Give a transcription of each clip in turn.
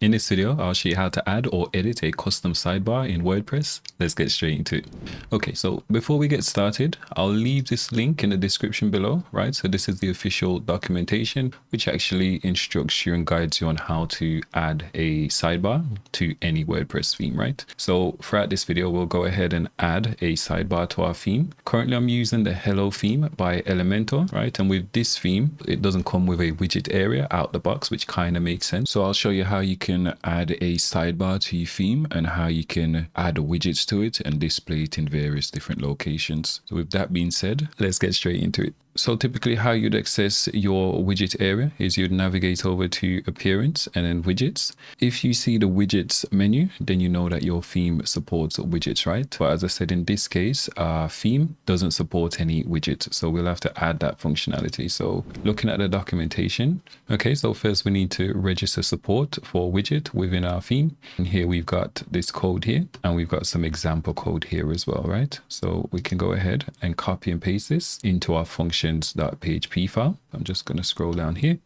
In this video, I'll show you how to add or edit a custom sidebar in WordPress. Let's get straight into it. Okay, so before we get started, I'll leave this link in the description below, right? So this is the official documentation, which actually instructs you and guides you on how to add a sidebar to any WordPress theme, right? So throughout this video, we'll go ahead and add a sidebar to our theme. Currently, I'm using the Hello theme by Elementor, right? And with this theme, it doesn't come with a widget area out the box, which kind of makes sense. So I'll show you how you can add a sidebar to your theme and how you can add widgets to it and display it in various different locations. So with that being said, let's get straight into it. So typically how you'd access your widget area is you'd navigate over to appearance and then widgets. If you see the widgets menu, then you know that your theme supports widgets, right? But as I said, in this case, our theme doesn't support any widgets. So we'll have to add that functionality. So looking at the documentation, okay, so first we need to register support for widget within our theme. And here we've got this code here, and we've got some example code here as well, right? So we can go ahead and copy and paste this into our functions.php file. I'm just going to scroll down here.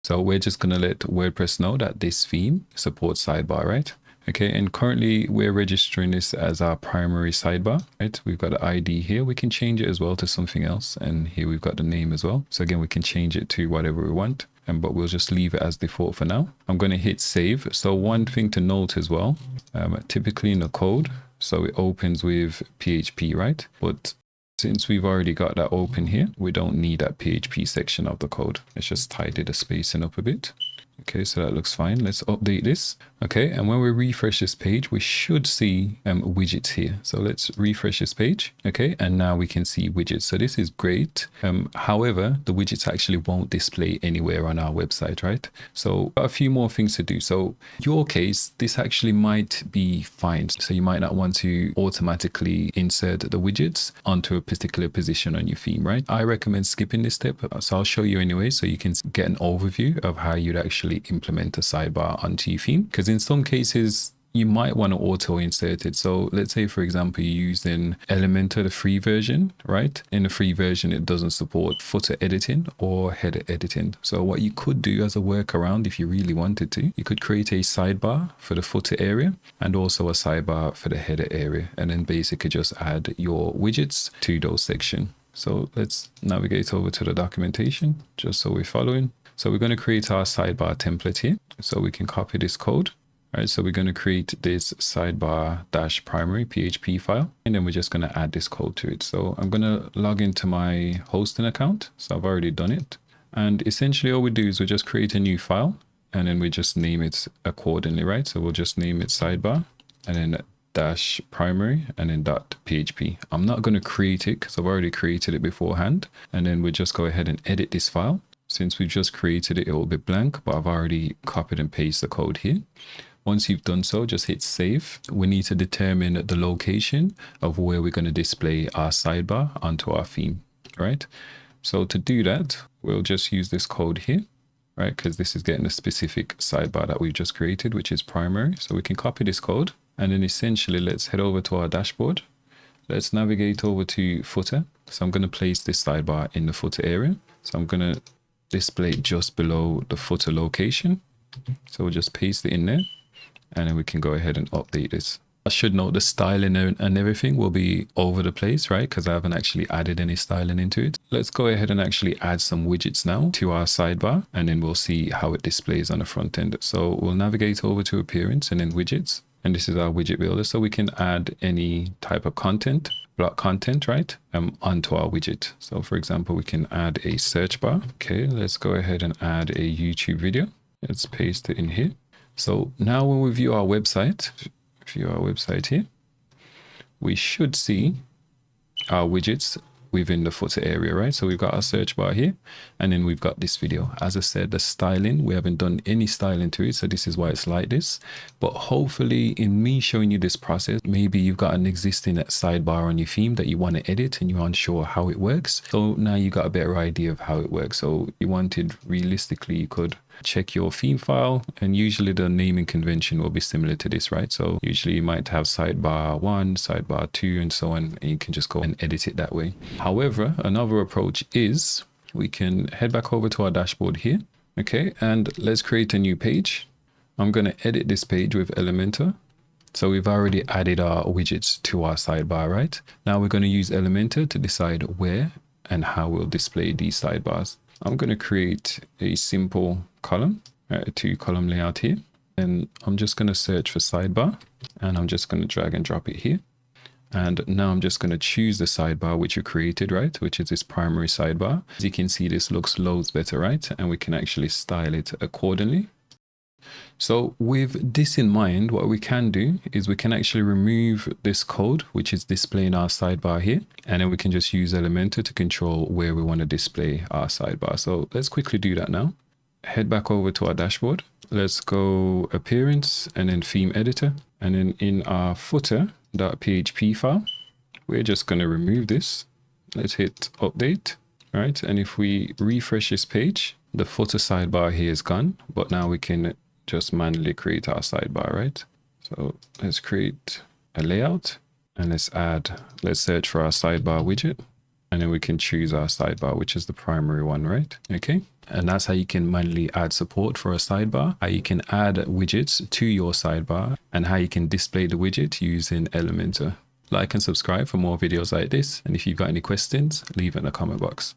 So we're just going to let WordPress know that this theme supports sidebar, right? Okay, and currently we're registering this as our primary sidebar, right? We've got an ID here. We can change it as well to something else. And here we've got the name as well. So again, we can change it to whatever we want, but we'll just leave it as default for now. I'm going to hit save. So one thing to note as well, typically in the code, so it opens with PHP, right? But since we've already got that open here, we don't need that PHP section of the code. Let's just tidy the spacing up a bit. Okay, so that looks fine. Let's update this. Okay, and when we refresh this page, we should see widgets here. So let's refresh this page. Okay, and now we can see widgets. So this is great. However, the widgets actually won't display anywhere on our website, right? So a few more things to do. So in your case, this actually might be fine. So you might not want to automatically insert the widgets onto a particular position on your theme, right? I recommend skipping this step. So I'll show you anyway, so you can get an overview of how you'd actually implement a sidebar onto your theme. Because in some cases, you might want to auto insert it. So let's say, for example, you're using Elementor, the free version, right? In the free version, it doesn't support footer editing or header editing. So what you could do as a workaround, if you really wanted to, you could create a sidebar for the footer area and also a sidebar for the header area. And then basically just add your widgets to those sections. So let's navigate over to the documentation, just so we're following. So we're going to create our sidebar template here. So we can copy this code. All right, so we're going to create this sidebar-primary PHP file, and then we're just going to add this code to it. So I'm going to log into my hosting account. So I've already done it. And essentially all we do is we just create a new file, and then we just name it accordingly, right? So we'll just name it sidebar, and then -primary, and then .php. I'm not going to create it because I've already created it beforehand. And then we just go ahead and edit this file. Since we've just created it, it will be blank, but I've already copied and pasted the code here. Once you've done so, just hit save. We need to determine the location of where we're going to display our sidebar onto our theme, right? So to do that, we'll just use this code here, right? Because this is getting a specific sidebar that we've just created, which is primary. So we can copy this code, and then essentially let's head over to our dashboard. Let's navigate over to footer. So I'm going to place this sidebar in the footer area. So I'm going to display just below the footer location. So we'll just paste it in there, and then we can go ahead and update this. I should note the styling and everything will be over the place, right? Because I haven't actually added any styling into it. Let's go ahead and actually add some widgets now to our sidebar, and then we'll see how it displays on the front end. So we'll navigate over to appearance and then widgets. And this is our widget builder. So we can add any type of content, block content, right? Onto our widget. So for example, we can add a search bar. Okay, let's go ahead and add a YouTube video. Let's paste it in here. So now when we view our website here, we should see our widgets within the footer area, right? So we've got our search bar here, and then we've got this video. As I said, the styling, we haven't done any styling to it, so this is why it's like this. But hopefully in me showing you this process, maybe you've got an existing sidebar on your theme that you want to edit and you're unsure how it works. So now you got a better idea of how it works. So you wanted, realistically, you could check your theme file, and usually the naming convention will be similar to this, right? So usually you might have sidebar 1, sidebar 2, and so on, and you can just go and edit it that way. However, another approach is we can head back over to our dashboard here, okay, and let's create a new page. I'm going to edit this page with Elementor. So we've already added our widgets to our sidebar, right? Now we're going to use Elementor to decide where and how we'll display these sidebars. I'm going to create a simple column, a 2-column layout here. And I'm just going to search for sidebar, and I'm just going to drag and drop it here. And now I'm just going to choose the sidebar which you created, right? Which is this primary sidebar. As you can see, this looks loads better, right? And we can actually style it accordingly. So with this in mind, what we can do is we can actually remove this code, which is displaying our sidebar here. And then we can just use Elementor to control where we want to display our sidebar. So let's quickly do that now. Head back over to our dashboard. Let's go appearance and then theme editor. And then in our footer.php file, we're just going to remove this. Let's hit update, right? And if we refresh this page, the footer sidebar here is gone, but now we can just manually create our sidebar, right? So let's create a layout and let's search for our sidebar widget. And then we can choose our sidebar, which is the primary one, right? Okay. And that's how you can manually add support for a sidebar, how you can add widgets to your sidebar, and how you can display the widget using Elementor. Like and subscribe for more videos like this. And if you've got any questions, leave it in the comment box.